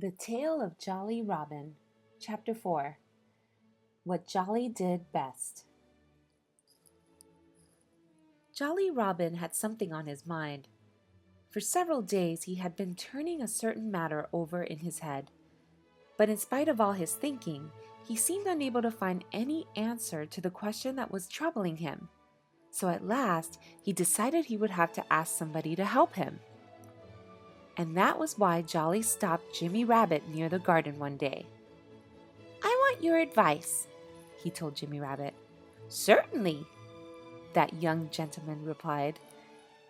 The Tale of Jolly Robin, Chapter 4. What Jolly Did Best. Jolly Robin had something on his mind. For several days he had been turning a certain matter over in his head. But in spite of all his thinking, he seemed unable to find any answer to the question that was troubling him. So at last, he decided he would have to ask somebody to help him. And that was why Jolly stopped Jimmy Rabbit near the garden one day. "I want your advice," he told Jimmy Rabbit. "Certainly," that young gentleman replied,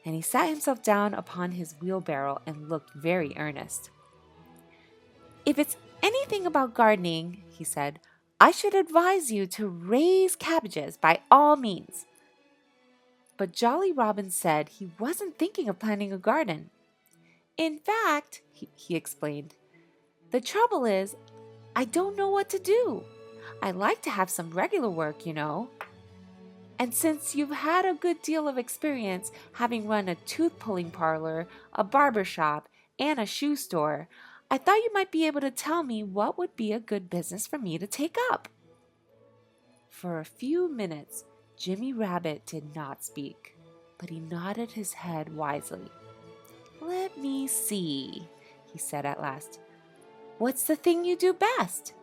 and he sat himself down upon his wheelbarrow and looked very earnest. "If it's anything about gardening," he said, "I should advise you to raise cabbages by all means." But Jolly Robin said he wasn't thinking of planting a garden. "In fact," he explained, "the trouble is, I don't know what to do. I like to have some regular work, you know. And since you've had a good deal of experience having run a tooth-pulling parlor, a barber shop, and a shoe store, I thought you might be able to tell me what would be a good business for me to take up." For a few minutes, Jimmy Rabbit did not speak, but he nodded his head wisely. "Let me see," he said at last. "What's the thing you do best?"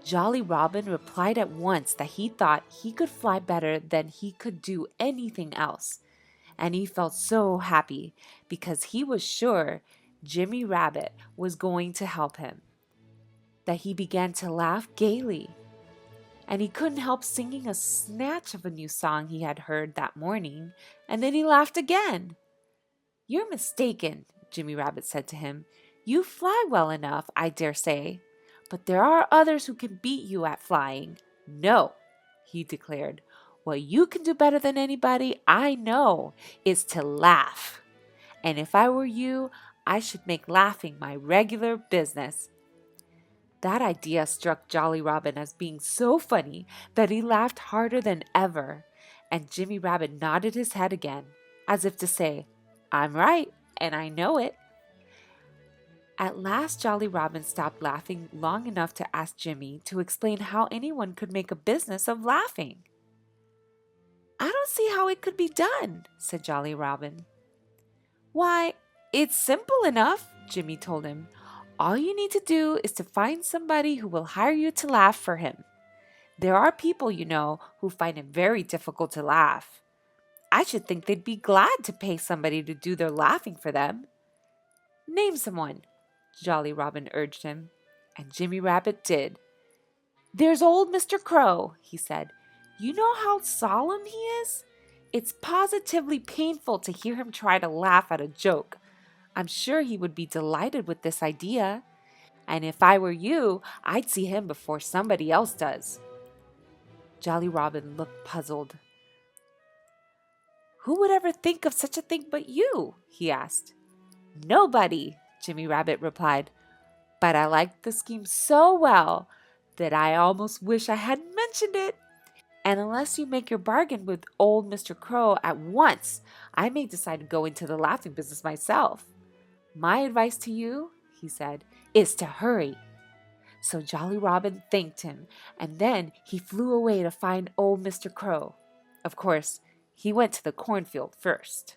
Jolly Robin replied at once that he thought he could fly better than he could do anything else, and he felt so happy because he was sure Jimmy Rabbit was going to help him, that he began to laugh gaily, and he couldn't help singing a snatch of a new song he had heard that morning, and then he laughed again. "You're mistaken," Jimmy Rabbit said to him. "You fly well enough, I dare say, but there are others who can beat you at flying. No," he declared, "what you can do better than anybody I know is to laugh. And if I were you, I should make laughing my regular business." That idea struck Jolly Robin as being so funny that he laughed harder than ever, and Jimmy Rabbit nodded his head again, as if to say, "I'm right, and I know it." At last Jolly Robin stopped laughing long enough to ask Jimmy to explain how anyone could make a business of laughing. "I don't see how it could be done," said Jolly Robin. "Why, it's simple enough," Jimmy told him. "All you need to do is to find somebody who will hire you to laugh for him. There are people, you know, who find it very difficult to laugh. I should think they'd be glad to pay somebody to do their laughing for them." "Name someone," Jolly Robin urged him, and Jimmy Rabbit did. "There's old Mr. Crow," he said. "You know how solemn he is? It's positively painful to hear him try to laugh at a joke. I'm sure he would be delighted with this idea, and if I were you, I'd see him before somebody else does." Jolly Robin looked puzzled. "Who would ever think of such a thing but you?" he asked. "Nobody," Jimmy Rabbit replied. "But I like the scheme so well that I almost wish I hadn't mentioned it. And unless you make your bargain with old Mr. Crow at once, I may decide to go into the laughing business myself. My advice to you," he said, "is to hurry." So Jolly Robin thanked him, and then he flew away to find old Mr. Crow. Of course, he went to the cornfield first.